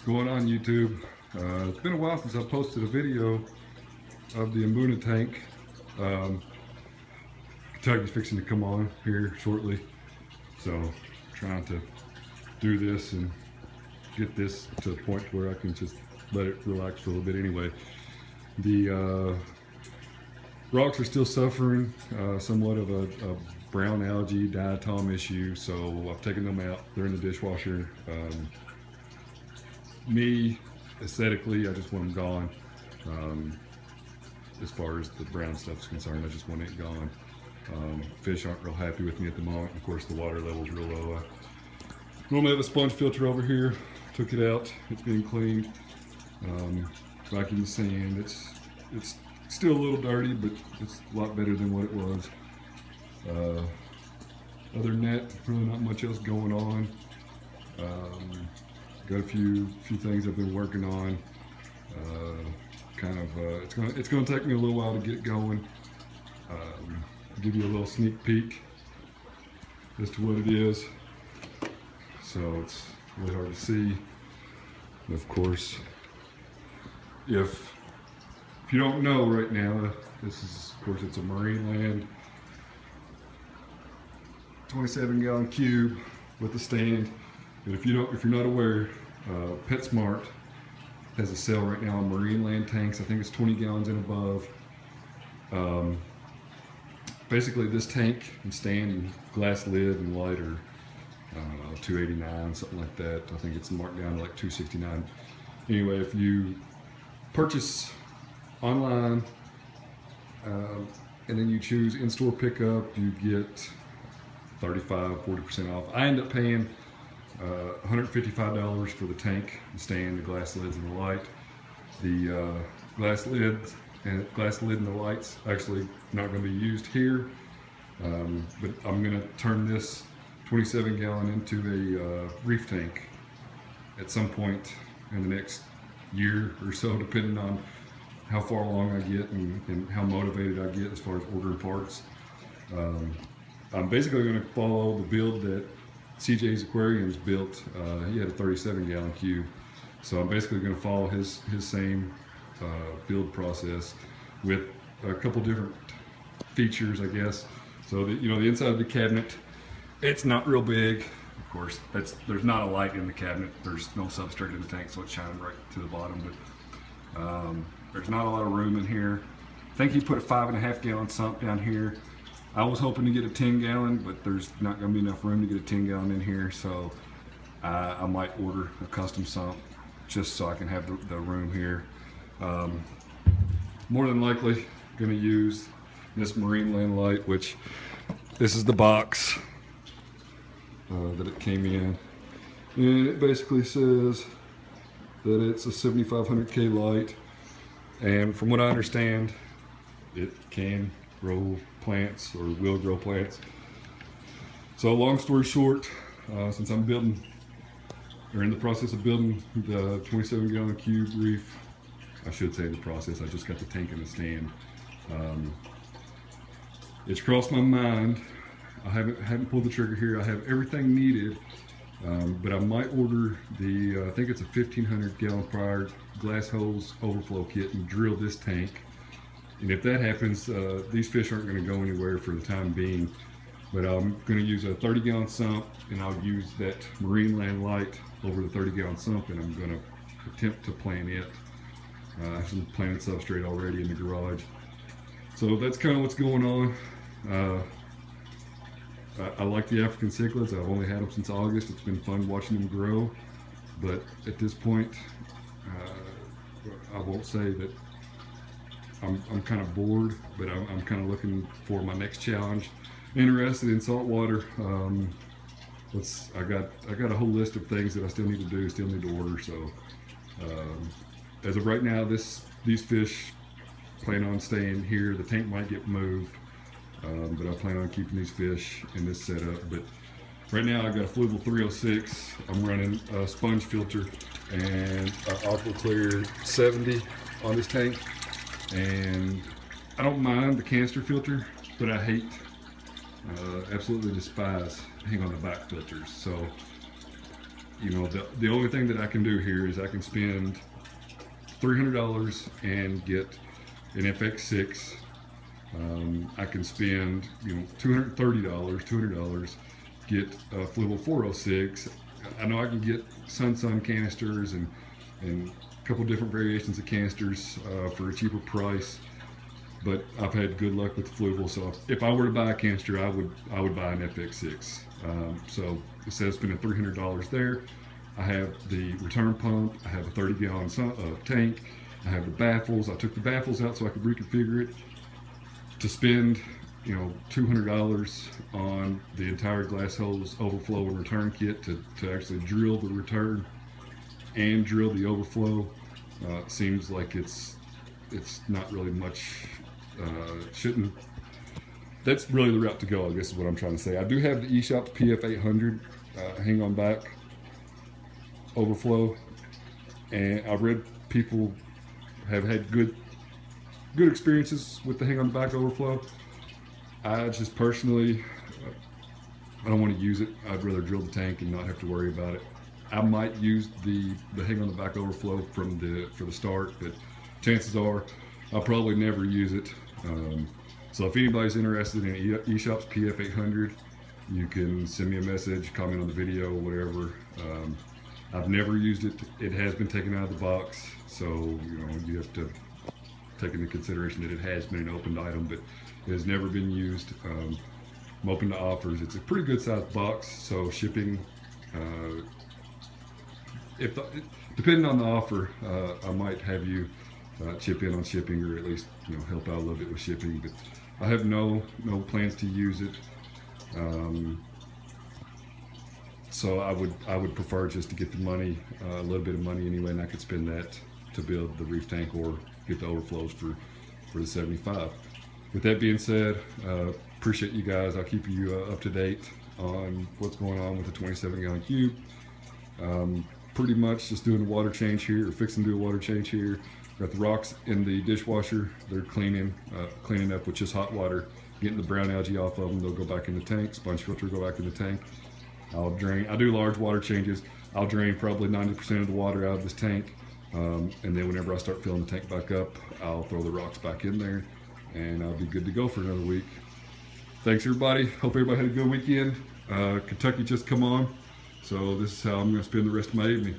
What's going on, YouTube? It's been a while since I posted a video of the Mbuna tank. Kentucky's fixing to come on here shortly, so trying to do this and get this to the point where I can just let it relax for a little bit. Anyway, the rocks are still suffering somewhat of a brown algae diatom issue, so I've taken them out. They're in the dishwasher. Me, aesthetically, I just want them gone. As far as the brown stuff is concerned, I just want it gone. Fish aren't real happy with me at the moment. Of course, the water level's real low. I normally have a sponge filter over here. Took it out. It's being cleaned. Back in the sand. It's still a little dirty, but it's a lot better than what it was. Other than that, really not much else going on. Got a few things I've been working on. It's gonna take me a little while to get going. Give you a little sneak peek as to what it is. So it's really hard to see. And of course, if you don't know right now, this is, of course, it's a Marineland 27-gallon cube with a stand. But if you're not aware, PetSmart has a sale right now on Marineland tanks. I think it's 20 gallons and above. Basically, this tank and stand and glass lid and light are $289, something like that. I think it's marked down to like $269. Anyway, if you purchase online and then you choose in-store pickup, you get 35–40% off. I end up paying $155 for the tank, the stand, the glass lids, and the light. The glass lid and the lights actually not going to be used here, but I'm going to turn this 27-gallon into a reef tank at some point in the next year or so, depending on how far along I get and how motivated I get as far as ordering parts. I'm basically going to follow the build that CJ's Aquariums built. He had a 37-gallon cube, so I'm basically going to follow his same build process with a couple different features, I guess. So that, the inside of the cabinet, it's not real big. Of course, there's not a light in the cabinet. There's no substrate in the tank, so it's shining right to the bottom. But there's not a lot of room in here. I think he put a 5.5-gallon sump down here. I was hoping to get a 10-gallon, but there's not going to be enough room to get a 10-gallon in here, so I might order a custom sump just so I can have the room here. More than likely, going to use this Marineland light, which this is the box that it came in, and it basically says that it's a 7500K light, and from what I understand, it can grow plants or will grow plants. So long story short, since I'm building or in the process of building the 27-gallon cube reef, I should say the process, I just got the tank and the stand. It's crossed my mind. I haven't pulled the trigger here. I have everything needed, but I might order the I think it's a 1500-gallon prior glass hose overflow kit and drill this tank. And if that happens, these fish aren't going to go anywhere for the time being. But I'm going to use a 30-gallon sump, and I'll use that Marineland light over the 30-gallon sump, and I'm going to attempt to plant it. I have some planted substrate already in the garage. So that's kind of what's going on. I like the African cichlids. I've only had them since August. It's been fun watching them grow. But at this point, I won't say that I'm kind of bored, but I'm kind of looking for my next challenge. Interested in saltwater. I got a whole list of things that I still need to do, still need to order. So as of right now, these fish plan on staying here. The tank might get moved, but I plan on keeping these fish in this setup. But right now I've got a Fluval 306. I'm running a sponge filter and Aqua Clear 70 on this tank. And I don't mind the canister filter, but I hate, absolutely despise hang on the back filters. So you know, the only thing that I can do here is I can spend $300 and get an FX6. I can spend, you know, $230, get a Fluval 406. I know I can get sun canisters and a couple different variations of canisters for a cheaper price, but I've had good luck with the Fluval. So if I were to buy a canister, I would buy an FX6. So instead of spending $300 there, I have the return pump, I have a 30-gallon tank, I have the baffles. I took the baffles out so I could reconfigure it. To spend, you know, $200 on the entire glass hose overflow and return kit to actually drill the return and drill the overflow seems like it's not really much. Shouldn't. That's really the route to go, I guess is what I'm trying to say. I do have the eShop PF800 hang on back overflow, and I've read people have had good experiences with the hang on the back overflow. I just personally, I don't want to use it. I'd rather drill the tank and not have to worry about it. I might use the hang on the back overflow for the start, but chances are I'll probably never use it. So if anybody's interested in eShop's PF800, you can send me a message, comment on the video, whatever. I've never used it. It has been taken out of the box, so you know you have to take into consideration that it has been an opened item, but it has never been used. I'm open to offers. It's a pretty good sized box, so shipping, depending on the offer, I might have you chip in on shipping, or at least, you know, help out a little bit with shipping. But I have no plans to use it. So I would prefer just to get the money, a little bit of money anyway, and I could spend that to build the reef tank or get the overflows for the 75. With that being said, appreciate you guys. I'll keep you up to date on what's going on with the 27-gallon cube. Pretty much just doing a water change here, or fixing to do a water change here. Got the rocks in the dishwasher. They're cleaning up with just hot water, getting the brown algae off of them. They'll go back in the tank. Sponge filter go back in the tank. I'll drain. I do large water changes. I'll drain probably 90% of the water out of this tank. And then whenever I start filling the tank back up, I'll throw the rocks back in there, and I'll be good to go for another week. Thanks everybody. Hope everybody had a good weekend. Kentucky just come on, so this is how I'm going to spend the rest of my evening.